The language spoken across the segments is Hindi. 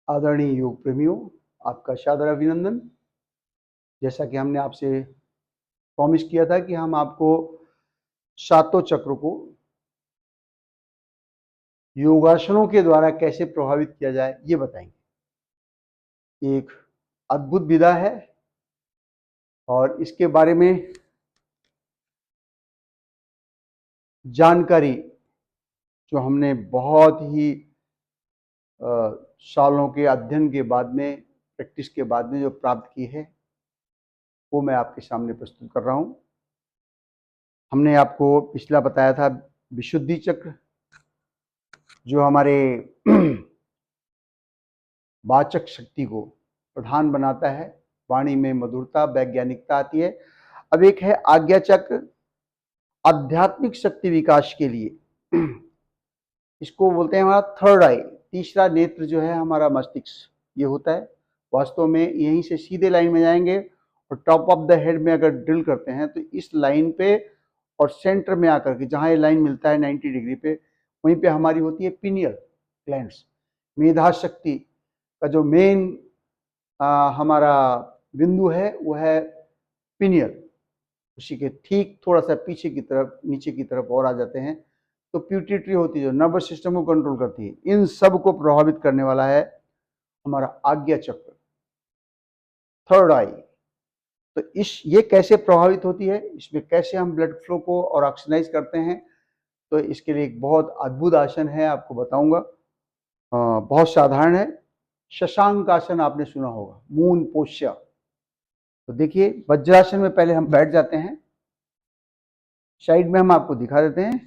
आदरणीय योग प्रेमियों, आपका सादर अभिनंदन। जैसा कि हमने आपसे प्रॉमिस किया था कि हम आपको सातों चक्र को योगासनों के द्वारा कैसे प्रभावित किया जाए ये बताएंगे। एक अद्भुत विधा है और इसके बारे में जानकारी जो हमने बहुत ही सालों के अध्ययन के बाद में, प्रैक्टिस के बाद में जो प्राप्त की है, वो मैं आपके सामने प्रस्तुत कर रहा हूं। हमने आपको पिछला बताया था विशुद्धि चक्र, जो हमारे वाचक शक्ति को प्रधान बनाता है, वाणी में मधुरता, वैज्ञानिकता आती है। अब एक है आज्ञा चक्र, आध्यात्मिक शक्ति विकास के लिए। इसको बोलते हैं हमारा थर्ड आई, तीसरा नेत्र जो है हमारा मस्तिष्क, ये होता है। वास्तव में यहीं से सीधे लाइन में जाएंगे और टॉप ऑफ द हेड में अगर ड्रिल करते हैं तो इस लाइन पे और सेंटर में आकर के जहां ये लाइन मिलता है 90 डिग्री पे, वहीं पे हमारी होती है पिनियल ग्लैंड्स। मेधा शक्ति का जो मेन हमारा बिंदु है वो है पिनियल। उसी के ठीक थोड़ा सा पीछे की तरफ, नीचे की तरफ और आ जाते हैं तो प्यूटिटरी होती है जो नर्वस सिस्टम को कंट्रोल करती है। इन सब को प्रभावित करने वाला है हमारा आज्ञा चक्र, थर्ड आई। तो ये कैसे प्रभावित होती है, इसमें कैसे हम ब्लड फ्लो को और ऑक्सीजनाइज करते हैं, तो इसके लिए एक बहुत अद्भुत आसन है, आपको बताऊंगा। बहुत साधारण है। शशांक आसन आपने सुना होगा, मून पोस्चर। तो देखिए, वज्रासन में पहले हम बैठ जाते हैं। साइड में हम आपको दिखा देते हैं।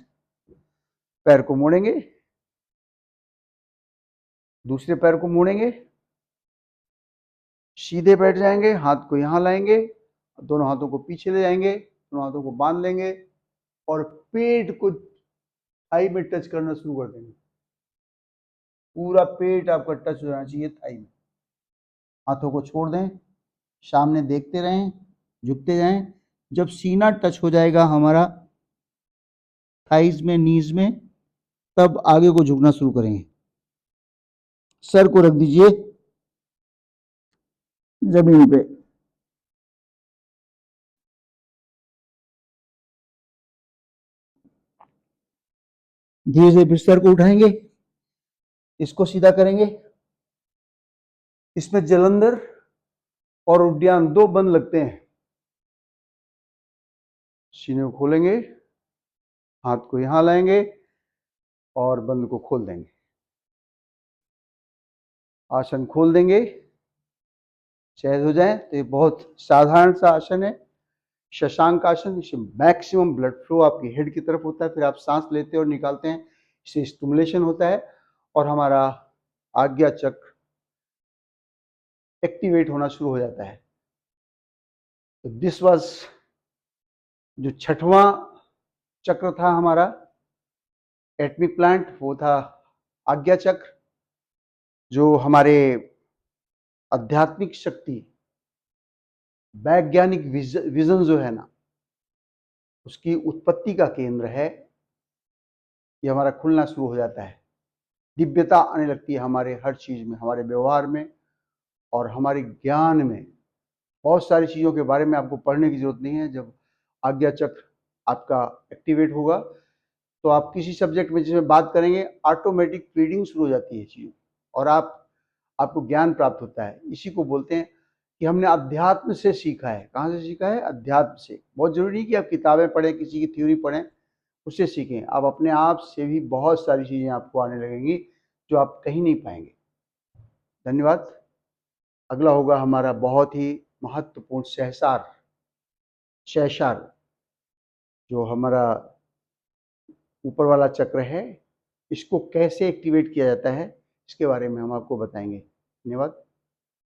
पैर को मोड़ेंगे, दूसरे पैर को मोड़ेंगे, सीधे बैठ जाएंगे, हाथ को यहां लाएंगे, दोनों हाथों को पीछे ले जाएंगे, दोनों हाथों को बांध लेंगे और पेट को थाई में टच करना शुरू कर देंगे। पूरा पेट आपका टच हो जाना चाहिए थाई में। हाथों को छोड़ दें, सामने देखते रहें, झुकते जाएं। जब सीना टच हो जाएगा हमारा थाइज में, नीज में, तब आगे को झुकना शुरू करेंगे। सर को रख दीजिए जमीन पे। धीरे से फिर सर को उठाएंगे, इसको सीधा करेंगे। इसमें जलंधर और उद्यान दो बंद लगते हैं। सीने को खोलेंगे, हाथ को यहां लाएंगे और बंद को खोल देंगे। आसन खोल देंगे, सहज हो जाए। तो ये बहुत साधारण सा आसन है, शशांक आसन। इसमें मैक्सिमम ब्लड फ्लो आपकी हेड की तरफ होता है। फिर आप सांस लेते और निकालते हैं, इससे स्टिमुलेशन होता है और हमारा आज्ञा चक्र एक्टिवेट होना शुरू हो जाता है। तो दिस वाज जो छठवां चक्र था हमारा एटमिक प्लांट, वो था आज्ञा चक्र, जो हमारे आध्यात्मिक शक्ति, वैज्ञानिक विजन जो है ना, उसकी उत्पत्ति का केंद्र है। ये हमारा खुलना शुरू हो जाता है, दिव्यता आने लगती है हमारे हर चीज में, हमारे व्यवहार में और हमारे ज्ञान में। बहुत सारी चीजों के बारे में आपको पढ़ने की जरूरत नहीं है। जब आज्ञा चक्र आपका एक्टिवेट होगा तो आप किसी सब्जेक्ट में जिसमें बात करेंगे, ऑटोमेटिक फीडिंग शुरू हो जाती है चीजों और आपको ज्ञान प्राप्त होता है। इसी को बोलते हैं कि हमने अध्यात्म से सीखा है। कहाँ से सीखा है? अध्यात्म से। बहुत जरूरी नहीं कि आप किताबें पढ़ें, किसी की थ्योरी पढ़ें, उससे सीखें। आप अपने आप से भी बहुत सारी चीजें आपको आने लगेंगी जो आप कहीं नहीं पाएंगे। धन्यवाद। अगला होगा हमारा बहुत ही महत्वपूर्ण सहसार, शैशार, जो हमारा ऊपर वाला चक्र है। इसको कैसे एक्टिवेट किया जाता है, इसके बारे में हम आपको बताएंगे। धन्यवाद।